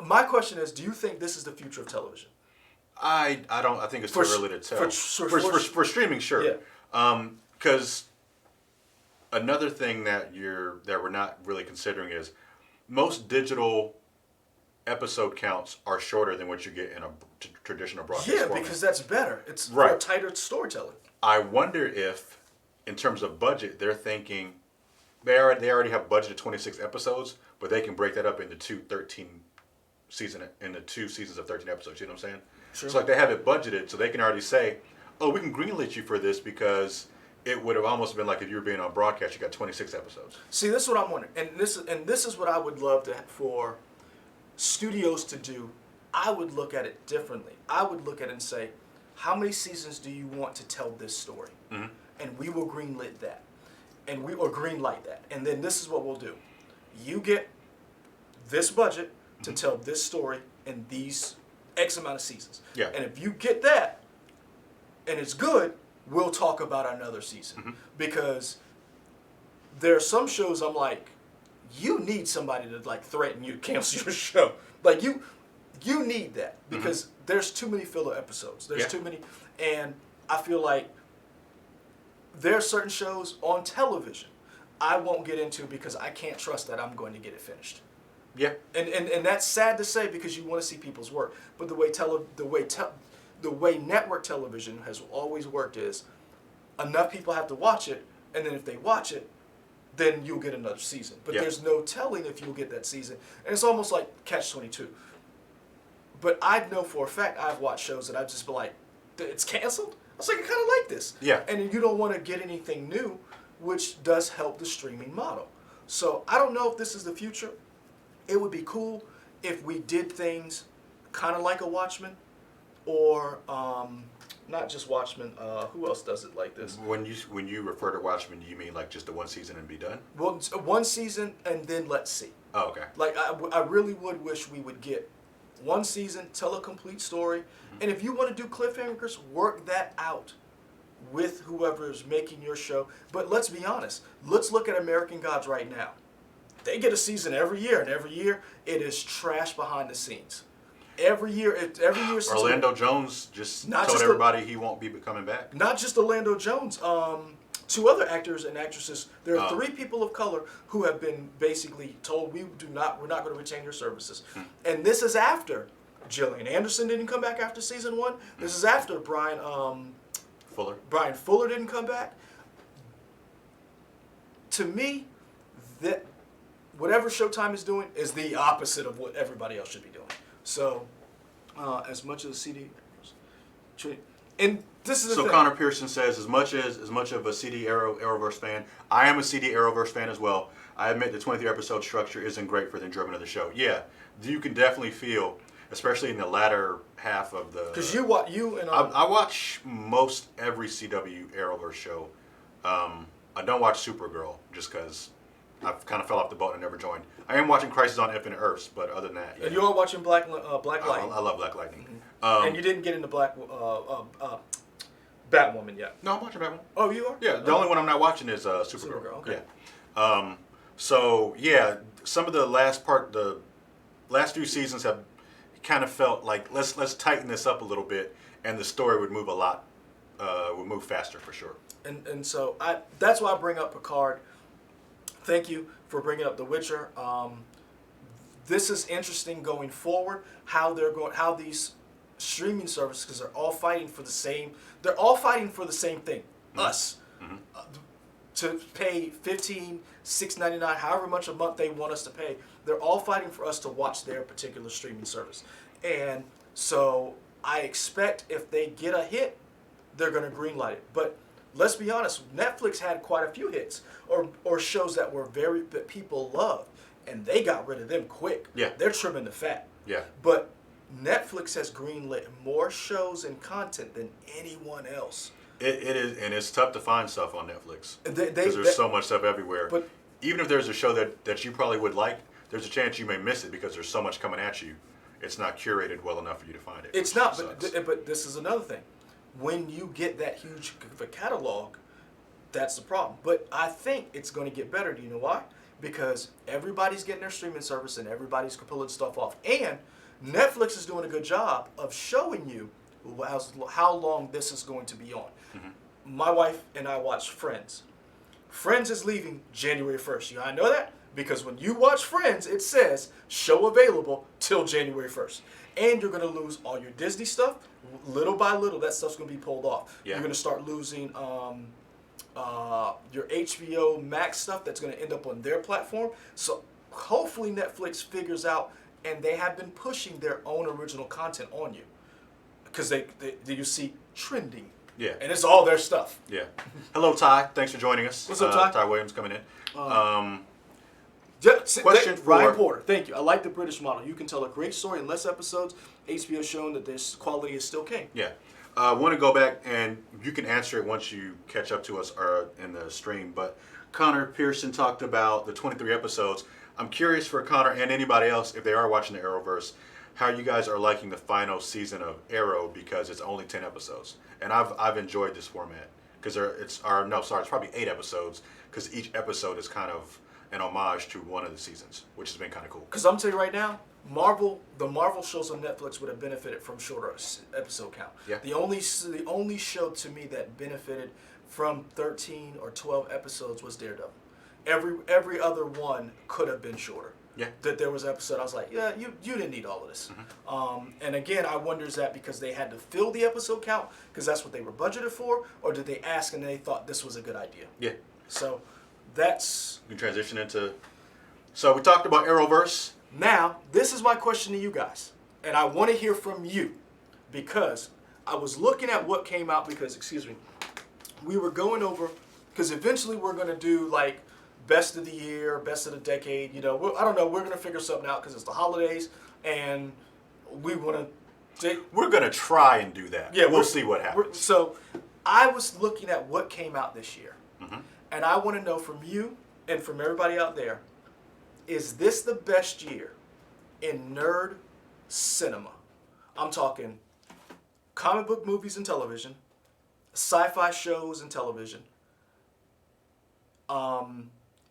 S2: my question is, do you think this is the future of television?
S1: I don't. I think it's too early to tell. For streaming, sure.
S2: Yeah.
S1: Because another thing that we're not really considering is most digital episode counts are shorter than what you get in a traditional broadcast format.
S2: Yeah, because that's better. It's for tighter storytelling.
S1: I wonder if, in terms of budget, they're thinking they already have budgeted 26 episodes, but they can break that up into two seasons of 13 episodes. You know what I'm saying?
S2: Sure.
S1: So like they have it budgeted, so they can already say, "Oh, we can greenlit you for this," because it would have almost been like if you were being on broadcast, you got 26 episodes.
S2: See, this is what I'm wondering, and this is what I would love for studios to do. I would look at it differently. I would look at it and say, how many seasons do you want to tell this story? Mm-hmm. And we will greenlit that. Or greenlight that. And then this is what we'll do. You get this budget to tell this story in these X amount of seasons.
S1: Yeah.
S2: And if you get that, and it's good, we'll talk about another season. Mm-hmm. Because there are some shows I'm like, you need somebody to like threaten you to cancel your show. Like you need that because there's too many filler episodes. There's too many, and I feel like there are certain shows on television I won't get into because I can't trust that I'm going to get it finished.
S1: Yeah.
S2: And that's sad to say because you want to see people's work. But the way network television has always worked is enough people have to watch it, and then if they watch it, then you'll get another season. But there's no telling if you'll get that season. And it's almost like Catch-22. But I know for a fact I've watched shows that I've just been like, it's canceled? I was like, I kind of like this.
S1: Yeah.
S2: And you don't want to get anything new, which does help the streaming model. So I don't know if this is the future. It would be cool if we did things kind of like a Watchmen, or not just Watchmen. Who else does it like this?
S1: When you refer to Watchmen, you mean like just the one season and be done?
S2: Well, one season and then let's see.
S1: Oh, okay.
S2: Like I really would wish we would get one season, tell a complete story, and if you want to do cliffhangers, work that out with whoever is making your show. But let's be honest. Let's look at American Gods right now. They get a season every year, and every year it is trash behind the scenes. Every year.
S1: Orlando Jones just
S2: Not
S1: told
S2: just
S1: everybody he won't be coming back.
S2: Not just Orlando Jones. Two other actors and actresses. There are 3 people of color who have been basically told we're not going to retain your services. And this is after Gillian Anderson didn't come back after season 1. This is after Brian Fuller didn't come back. To me, that whatever Showtime is doing is the opposite of what everybody else should be doing. So, as much as CD, and this is the thing.
S1: Connor Pearson says, as much of a CD Arrowverse fan, I am a CD Arrowverse fan as well. I admit the 23 episode structure isn't great for the enjoyment of the show. Yeah, you can definitely feel, especially in the latter half of the.
S2: Because I
S1: watch most every CW Arrowverse show. I don't watch Supergirl just because I kind of fell off the boat and never joined. I am watching Crisis on Infinite Earths, but other than that, yeah.
S2: And you are watching Black Lightning.
S1: I love Black Lightning.
S2: And you didn't get into Batwoman yet.
S1: No, I'm watching Batwoman.
S2: Oh, you are?
S1: Yeah, the only one I'm not watching is Supergirl.
S2: Okay.
S1: Yeah. Some of the last few seasons have kind of felt like let's tighten this up a little bit, and the story would move move faster for sure.
S2: And so that's why I bring up Picard. Thank you for bringing up The Witcher. This is interesting going forward. How these streaming services, because they're all fighting for the same thing. Us. To pay $15.99, however much a month they want us to pay. They're all fighting for us to watch their particular streaming service. And so I expect if they get a hit, they're going to greenlight it. But let's be honest, Netflix had quite a few hits or shows that people loved, and they got rid of them quick.
S1: Yeah.
S2: They're trimming the fat.
S1: Yeah.
S2: But Netflix has greenlit more shows and content than anyone else.
S1: It is, and it's tough to find stuff on Netflix because
S2: They-
S1: there's so much stuff everywhere.
S2: But
S1: even if there's a show that you probably would like, there's a chance you may miss it because there's so much coming at you. It's not curated well enough for you to find it.
S2: it's not. But this is another thing. When you get that huge of a catalog, that's the problem. But I think it's going to get better. Do you know why? Because everybody's getting their streaming service and everybody's pulling stuff off. And Netflix is doing a good job of showing you how long this is going to be on. My wife and I watch Friends. Friends is leaving January 1st. You know how I know that? Because when you watch Friends, it says show available till January 1st. And you're going to lose all your Disney stuff. Little by little, that stuff's going to be pulled off.
S1: Yeah.
S2: You're going to start losing your HBO Max stuff that's going to end up on their platform. So hopefully Netflix figures out, and they have been pushing their own original content on you. Because you see trending.
S1: Yeah.
S2: And it's all their stuff.
S1: Yeah. Hello, Ty. Thanks for joining us.
S2: What's up, Ty?
S1: Ty Williams coming in.
S2: Question for Ryan Porter. Thank you. I like the British model. You can tell a great story in less episodes. HBO showing that this quality is still king.
S1: Yeah. I want to go back, and you can answer it once you catch up to us in the stream. But Connor Pearson talked about the 23 episodes. I'm curious for Connor and anybody else, if they are watching the Arrowverse, how you guys are liking the final season of Arrow, because it's only 10 episodes. And I've enjoyed this format because it's probably 8 episodes, because each episode is kind of an homage to one of the seasons, which has been kind of cool.
S2: Because I'm telling you right now, the Marvel shows on Netflix would have benefited from shorter episode count.
S1: Yeah.
S2: The only show to me that benefited from 13 or 12 episodes was Daredevil. Every other one could have been shorter. that there was an episode. I was like, yeah, you didn't need all of this. And again, I wonder, is that because they had to fill the episode count because that's what they were budgeted for, or did they ask and they thought this was a good idea?
S1: Yeah.
S2: So that's...
S1: We transition into... So we talked about Arrowverse.
S2: Now, this is my question to you guys. And I want to hear from you because I was looking at what came out because, we were going over... Because eventually we're going to do like best of the year, best of the decade. I don't know. We're going to figure something out because it's the holidays and we want to...
S1: We're going to try and do that.
S2: Yeah,
S1: we'll see what happens.
S2: So I was looking at what came out this year. And I want to know from you and from everybody out there, is this the best year in nerd cinema? I'm talking comic book movies and television, sci-fi shows and television.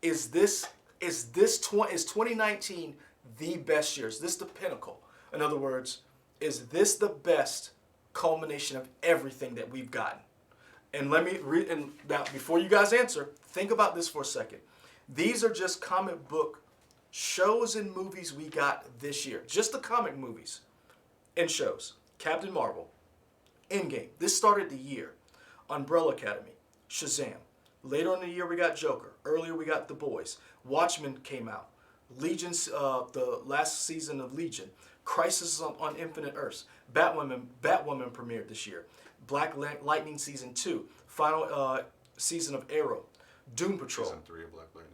S2: Is 2019 the best year? Is this the pinnacle? In other words, is this the best culmination of everything that we've gotten? And let me read. And now, before you guys answer, think about this for a second. These are just comic book shows and movies we got this year. Just the comic movies and shows. Captain Marvel, Endgame. This started the year. Umbrella Academy, Shazam. Later in the year, we got Joker. Earlier, we got The Boys. Watchmen came out. Legion's the last season of Legion. Crisis on Infinite Earths. Batwoman premiered this year. Black Lightning season 2. Final season of Arrow. Doom Patrol.
S1: Season 3 of Black Lightning.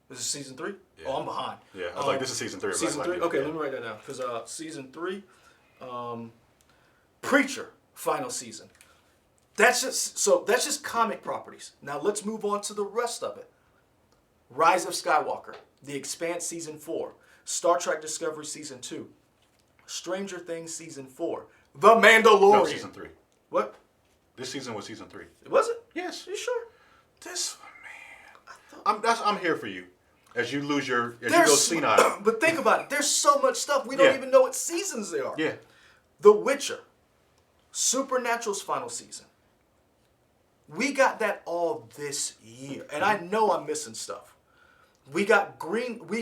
S2: This is season 3?
S1: Yeah.
S2: Oh, I'm behind.
S1: Yeah, I was like, this is season 3 of Black
S2: Season 3?
S1: Lightning.
S2: Okay, let me write that down. Because season 3, Preacher, final season. That's just comic properties. Now let's move on to the rest of it. Rise of Skywalker, The Expanse season 4, Star Trek Discovery season 2, Stranger Things season 4, The Mandalorian.
S1: No, season 3.
S2: What?
S1: This season was season 3.
S2: Was it?
S1: Yes.
S2: Are you sure?
S1: This one, man. I'm here for you. As you lose you go senile.
S2: But think about it. There's so much stuff we don't even know what seasons they are.
S1: Yeah.
S2: The Witcher, Supernatural's final season. We got that all this year. And I know I'm missing stuff. We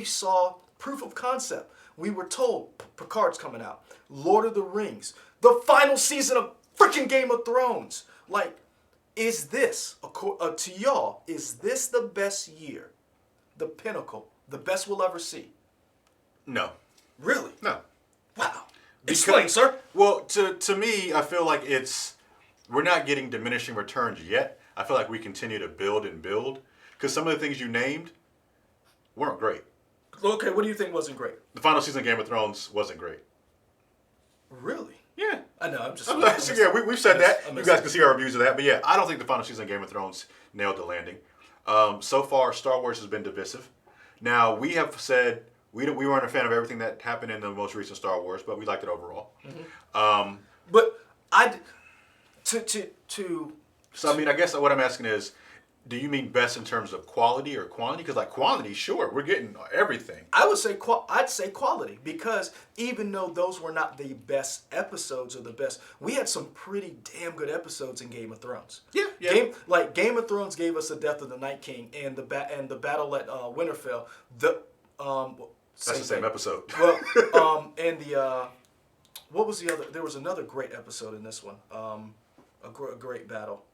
S2: saw proof of concept. We were told Picard's coming out. Lord of the Rings. The final season of freaking Game of Thrones. Like, is this, to y'all, is this the best year? The pinnacle? The best we'll ever see?
S1: No.
S2: Really?
S1: No.
S2: Wow. Explain, sir.
S1: Well, to me, I feel like we're not getting diminishing returns yet. I feel like we continue to build and build. Because some of the things you named weren't great.
S2: Okay, what do you think wasn't great?
S1: The final season of Game of Thrones wasn't great.
S2: Really?
S1: Yeah.
S2: I know, I'm just...
S1: yeah, we've said that. You guys can see our reviews of that. But yeah, I don't think the final season of Game of Thrones nailed the landing. So far, Star Wars has been divisive. Now, we have said we weren't a fan of everything that happened in the most recent Star Wars, but we liked it overall.
S2: Mm-hmm. But
S1: So, I mean, I guess what I'm asking is, do you mean best in terms of quality or quantity? Because, like, quantity, sure, we're getting everything.
S2: I'd say quality, because even though those were not the best episodes or the best, we had some pretty damn good episodes in Game of Thrones.
S1: Yeah.
S2: Game of Thrones gave us the death of the Night King and the battle at Winterfell.
S1: That's the same episode.
S2: Well, and what was the other? There was another great episode in this one. A great battle.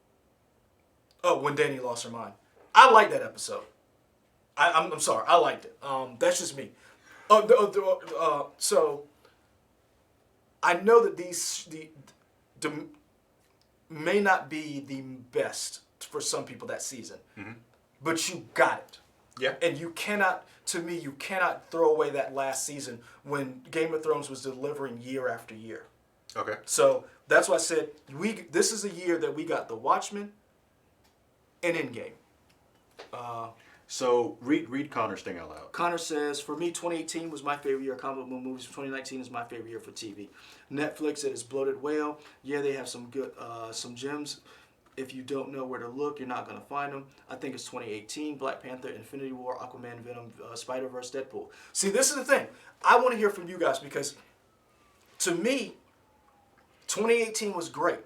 S2: Oh, when Dany lost her mind. I liked that episode. I'm sorry. I liked it. That's just me. So I know that these may not be the best for some people that season, but you got it.
S1: Yeah.
S2: And you cannot throw away that last season when Game of Thrones was delivering year after year.
S1: Okay.
S2: So that's why I said this is a year that we got The Watchmen and Endgame.
S1: So read Connor's thing out loud.
S2: Connor says, for me, 2018 was my favorite year of comic book movies. 2019 is my favorite year for TV. Netflix, it is bloated whale. Yeah, they have some good, some gems. If you don't know where to look, you're not going to find them. I think it's 2018, Black Panther, Infinity War, Aquaman, Venom, Spider-Verse, Deadpool. See, this is the thing. I want to hear from you guys because, to me, 2018 was great.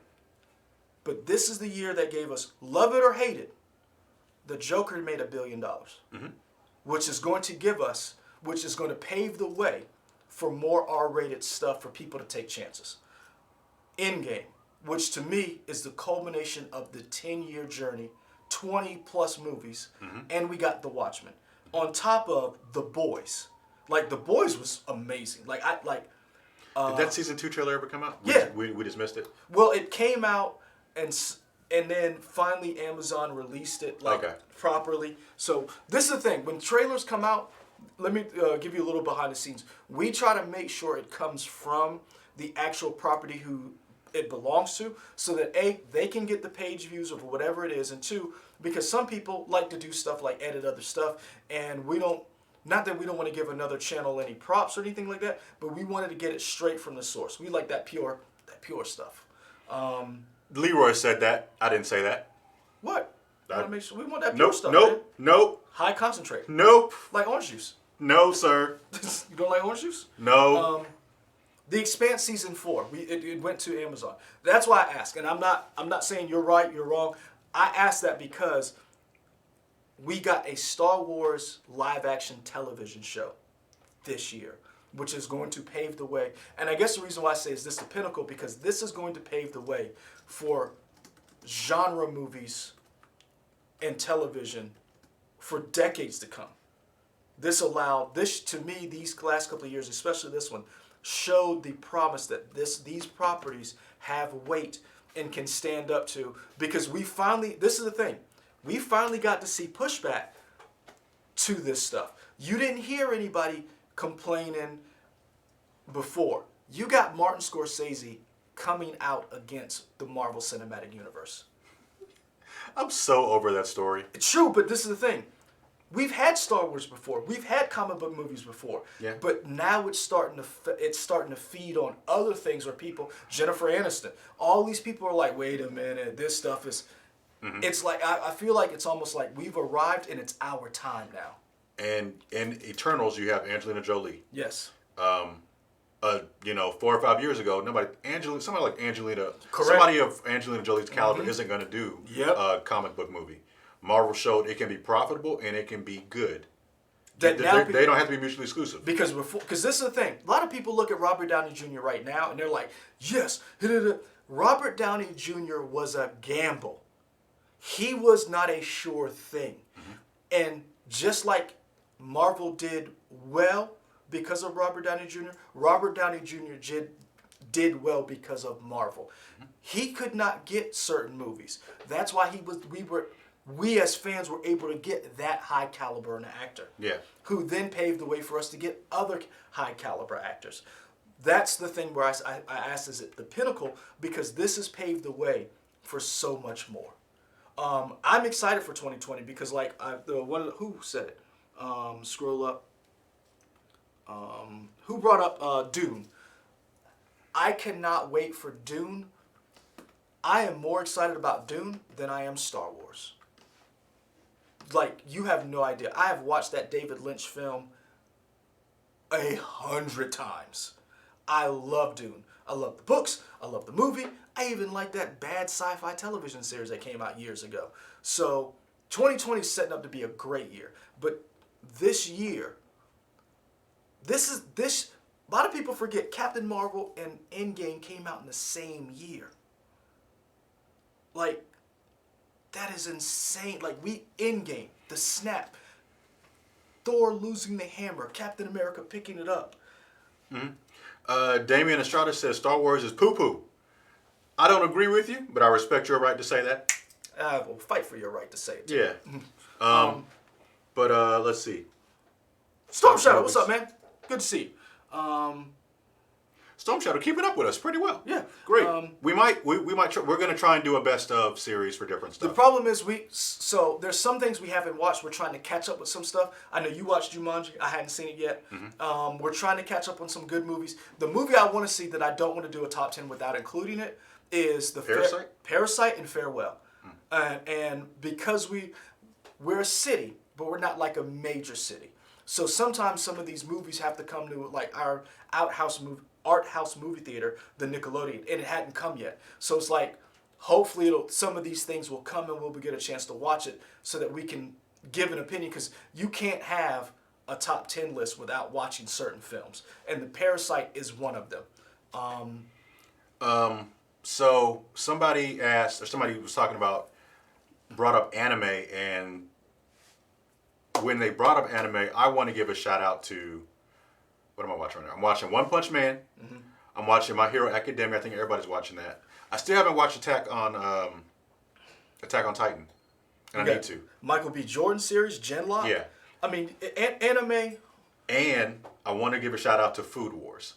S2: But this is the year that gave us, love it or hate it, the Joker made $1 billion. Which is going to give us, which is going to pave the way for more R-rated stuff for people to take chances. Endgame, which to me is the culmination of the 10-year journey, 20 plus movies, and we got The Watchmen. On top of The Boys. Like, The Boys was amazing. Did
S1: that season 2 trailer ever come out?
S2: Yeah.
S1: We just missed it?
S2: Well, it came out and then finally Amazon released it properly. So this is the thing. When trailers come out, let me give you a little behind the scenes. We try to make sure it comes from the actual property who it belongs to, so that A, they can get the page views of whatever it is, and 2, because some people like to do stuff like edit other stuff, and we don't, not that we don't want to give another channel any props or anything like that, but we wanted to get it straight from the source. We like that pure stuff.
S1: Leroy said that. I didn't say that.
S2: What? We want that pure stuff.
S1: Nope.
S2: High concentrate.
S1: Nope.
S2: Like orange juice.
S1: No, sir.
S2: You don't like orange juice?
S1: No.
S2: The Expanse season 4. It went to Amazon. That's why I ask, and I'm not saying you're right, you're wrong. I asked that because we got a Star Wars live action television show this year, which is going to pave the way. And I guess the reason why I say is this the pinnacle, because this is going to pave the way for genre movies and television for decades to come. This to me, these last couple of years, especially this one, showed the promise that these properties have weight and can stand up to, because this is the thing, we finally got to see pushback to this stuff. You didn't hear anybody complaining before. You got Martin Scorsese coming out against the Marvel Cinematic Universe.
S1: I'm so over that story.
S2: It's true, but this is the thing. We've had Star Wars before. We've had comic book movies before.
S1: Yeah.
S2: But now it's starting to feed on other things where people, Jennifer Aniston, all these people are like, wait a minute, this stuff is. It's like I feel like it's almost like we've arrived and it's our time now.
S1: And in Eternals, you have Angelina Jolie.
S2: Yes.
S1: 4 or 5 years ago, somebody like Angelina,
S2: Correct.
S1: somebody of Angelina Jolie's caliber isn't going to do
S2: Yep.
S1: a comic book movie. Marvel showed it can be profitable and it can be good.
S2: They
S1: don't have to be mutually exclusive.
S2: Because this is the thing. A lot of people look at Robert Downey Jr. right now and they're like, yes, Robert Downey Jr. was a gamble. He was not a sure thing. And just like Marvel did well because of Robert Downey Jr., Robert Downey Jr. did well because of Marvel. He could not get certain movies. That's why we as fans were able to get that high caliber an actor.
S1: Yeah.
S2: Who then paved the way for us to get other high caliber actors. That's the thing where I asked, is it the pinnacle? Because this has paved the way for so much more. I'm excited for 2020 because who said it? Scroll up. Who brought up Dune? I cannot wait for Dune. I am more excited about Dune than I am Star Wars. Like, you have no idea. I have watched that David Lynch film 100 times. I love Dune. I love the books. I love the movie. I even like that bad sci-fi television series that came out years ago. So 2020 is setting up to be a great year. But this year, a lot of people forget Captain Marvel and Endgame came out in the same year. Like, that is insane. Like, Endgame, the snap, Thor losing the hammer, Captain America picking it up.
S1: Damian Estrada says Star Wars is poo-poo. I don't agree with you, but I respect your right to say that.
S2: I will fight for your right to say it.
S1: Yeah. But let's see.
S2: Storm Shadow, what's up, man? Good to see you.
S1: Storm Shadow keeping up with us pretty well.
S2: Yeah.
S1: Great. We might try, we're going to try and do a best of series for different stuff.
S2: The problem is so there's some things we haven't watched. We're trying to catch up with some stuff. I know you watched Jumanji. I hadn't seen it yet. We're trying to catch up on some good movies. The movie I want to see that I don't want to do a top 10 without including it is the Parasite and Farewell. And because we're a city, but we're not like a major city. So sometimes some of these movies have to come to like our art house movie theater, the Nickelodeon, and it hadn't come yet. So it's like, hopefully some of these things will come and we'll get a chance to watch it so that we can give an opinion, because you can't have a top 10 list without watching certain films, and The Parasite is one of them.
S1: So somebody asked, or somebody was talking about, brought up anime, and when they brought up anime, I want to give a shout out to, what am I watching right now? I'm watching One Punch Man. Mm-hmm. I'm watching My Hero Academia. I think everybody's watching that. I still haven't watched Attack on Titan, and I need to.
S2: Michael B. Jordan series, Genlock.
S1: Yeah.
S2: I mean, anime.
S1: And I want to give a shout out to Food Wars.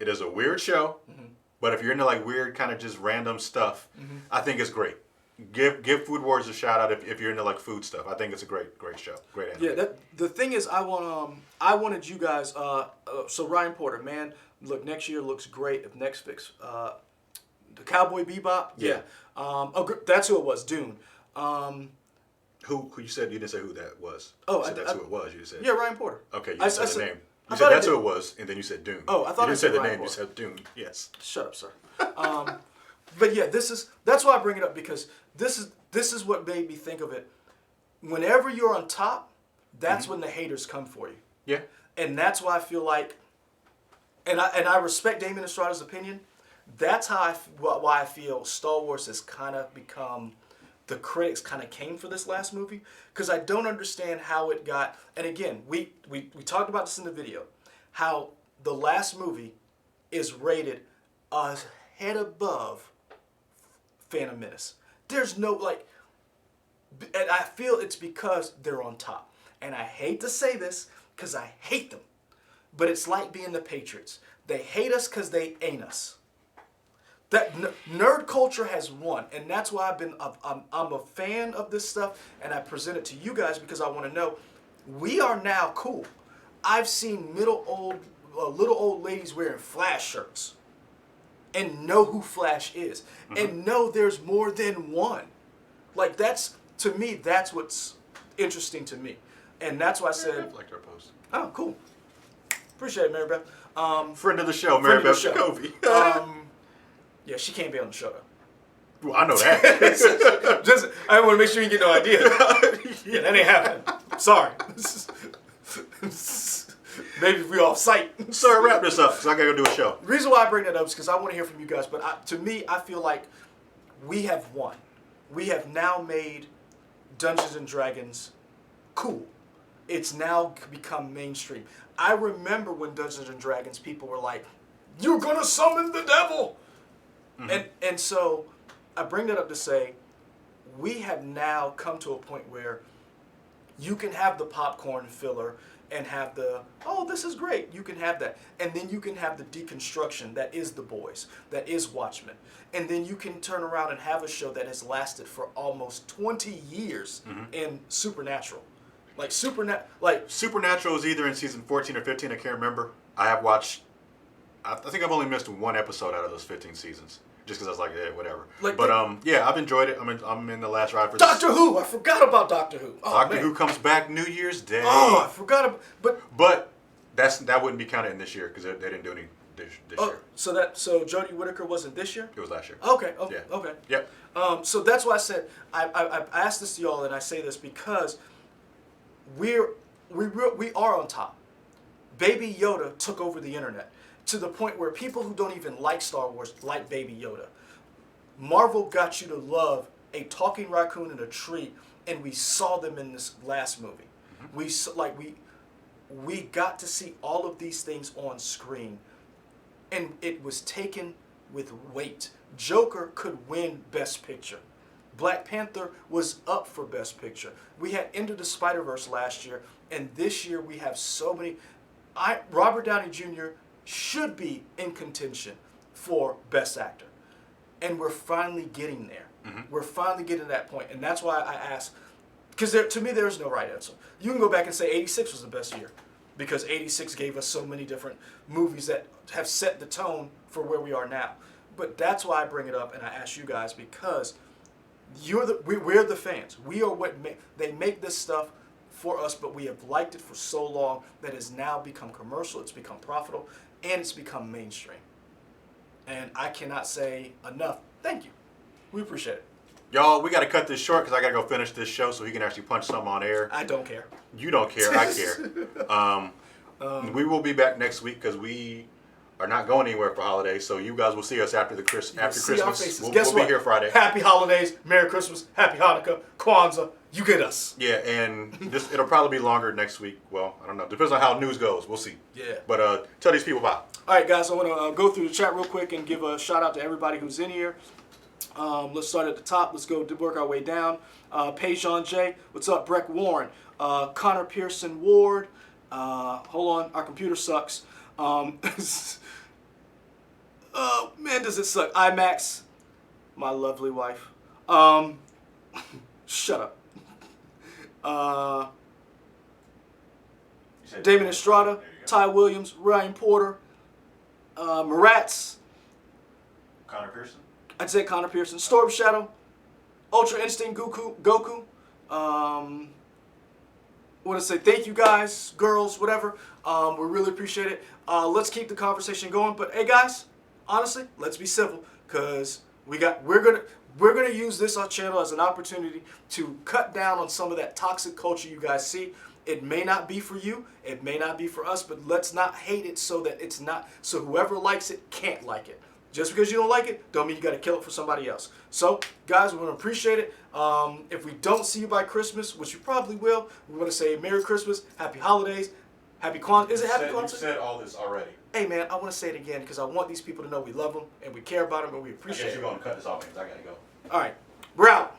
S1: It is a weird show, but if you're into like weird kind of just random stuff, I think it's great. Give Food Wars a shout out if you're into like food stuff. I think it's a great show, great anime.
S2: Yeah, the thing is, I wanted you guys. So Ryan Porter, man, look, next year looks great if Netflix, the Cowboy Bebop. Yeah. That's who it was. Dune.
S1: Who you said you didn't say who that was?
S2: Oh,
S1: you said that's who it was. You said
S2: Ryan Porter.
S1: Okay, you said the name. You
S2: I
S1: said that's
S2: did.
S1: who it was, and then you said Dune.
S2: Oh, I thought
S1: you
S2: I
S1: didn't
S2: said
S1: say the
S2: Ryan
S1: name.
S2: Porter.
S1: You said Dune. Yes.
S2: Shut up, sir. But yeah, that's why I bring it up, because this is what made me think of it. Whenever you're on top, that's when the haters come for you.
S1: Yeah.
S2: And that's why I feel like, and I respect Damien Estrada's opinion. That's why I feel Star Wars has kind of become, the critics kind of came for this last movie, because I don't understand how it got. And again, we talked about this in the video, how the last movie is rated a head above Phantom Menace. There's no and I feel it's because they're on top. And I hate to say this because I hate them, but it's like being the Patriots. They hate us because they ain't us. That nerd culture has won, and that's why I'm a fan of this stuff, and I present it to you guys because I want to know, we are now cool. I've seen little old ladies wearing Flash shirts, and know who Flash is, and know there's more than one. Like, that's, to me, that's what's interesting to me, and that's why I said.
S1: I liked our post.
S2: Oh, cool. Appreciate it, Mary Beth.
S1: Friend of the show, Mary Beth Jacoby.
S2: Yeah, she can't be on the show though.
S1: Well, I know that.
S2: Just, I want to make sure you get no idea. Yeah, that ain't happening. Sorry. Maybe if we off site.
S1: Sir, wrap this up, because I gotta go do a show.
S2: The reason why I bring that up is because I want to hear from you guys. But to me, I feel like we have won. We have now made Dungeons and Dragons cool. It's now become mainstream. I remember when Dungeons and Dragons, people were like, "You're gonna summon the devil," and so I bring that up to say, we have now come to a point where you can have the popcorn filler and have the, oh, this is great. You can have that. And then you can have the deconstruction that is The Boys, that is Watchmen. And then you can turn around and have a show that has lasted for almost 20 years in Supernatural.
S1: Supernatural is either in season 14 or 15. I can't remember. I have watched, I think I've only missed one episode out of those 15 seasons. Just because I was like, yeah, whatever. Yeah, I've enjoyed it. I'm in the last ride for this.
S2: Doctor Who! I forgot about Doctor Who. Oh,
S1: Doctor Who comes back New Year's Day.
S2: Oh, I forgot about,
S1: But that wouldn't be counted in this year because they didn't do any this year.
S2: So Jodie Whittaker wasn't this year?
S1: It was last year.
S2: Okay.
S1: Yeah.
S2: Okay.
S1: Yep.
S2: So that's why I said I asked this to y'all, and I say this because we are on top. Baby Yoda took over the internet to the point where people who don't even like Star Wars like Baby Yoda. Marvel got you to love a talking raccoon and a tree, and we saw them in this last movie. We got to see all of these things on screen, and it was taken with weight. Joker could win Best Picture. Black Panther was up for Best Picture. We had Into the Spider-Verse last year, and this year we have so many. Robert Downey Jr. should be in contention for Best Actor. And we're finally getting there. We're finally getting to that point. And that's why I asked, because to me, there's no right answer. You can go back and say 86 was the best year, because 86 gave us so many different movies that have set the tone for where we are now. But that's why I bring it up and I ask you guys, because we're the fans. We are they make this stuff for us, but we have liked it for so long that it's now become commercial, it's become profitable, and it's become mainstream. And I cannot say enough. Thank you. We appreciate it.
S1: Y'all, we got to cut this short because I got to go finish this show so he can actually punch something on air.
S2: I don't care.
S1: You don't care. I care. We will be back next week because we are not going anywhere for holidays. So you guys will see us after Christmas. We'll be here Friday.
S2: Happy holidays, Merry Christmas, Happy Hanukkah, Kwanzaa. You get us.
S1: Yeah, and it'll probably be longer next week. Well, I don't know. Depends on how news goes. We'll see.
S2: Yeah.
S1: But tell these people about.
S2: All right, guys. I want to go through the chat real quick and give a shout out to everybody who's in here. Let's start at the top. Let's go work our way down. Payjon J. What's up? Breck Warren. Connor Pearson Ward. Hold on. Our computer sucks. Oh, man, does it suck. IMAX. My lovely wife. Shut up. Damon Estrada. Ty Williams. Ryan Porter. Maratz.
S1: Connor Pearson.
S2: I'd say Connor Pearson. Storm Shadow. Ultra Instinct Goku. Want to say thank you guys, girls, whatever. We really appreciate it. Let's keep the conversation going. But hey, guys, honestly, let's be civil, because we're gonna use this channel as an opportunity to cut down on some of that toxic culture you guys see. It may not be for you, it may not be for us, but let's not hate it so whoever likes it can't like it. Just because you don't like it, don't mean you got to kill it for somebody else. So, guys, we want to appreciate it. If we don't see you by Christmas, which you probably will, we want to say Merry Christmas, Happy Holidays, Happy Kwanzaa. Is it Happy Kwanzaa?
S1: You said all this already.
S2: Hey, man, I want to say it again because I want these people to know we love them and we care about them and we
S1: I
S2: appreciate
S1: guess
S2: it.
S1: you're going to cut this off because I got to go.
S2: All right, we're out.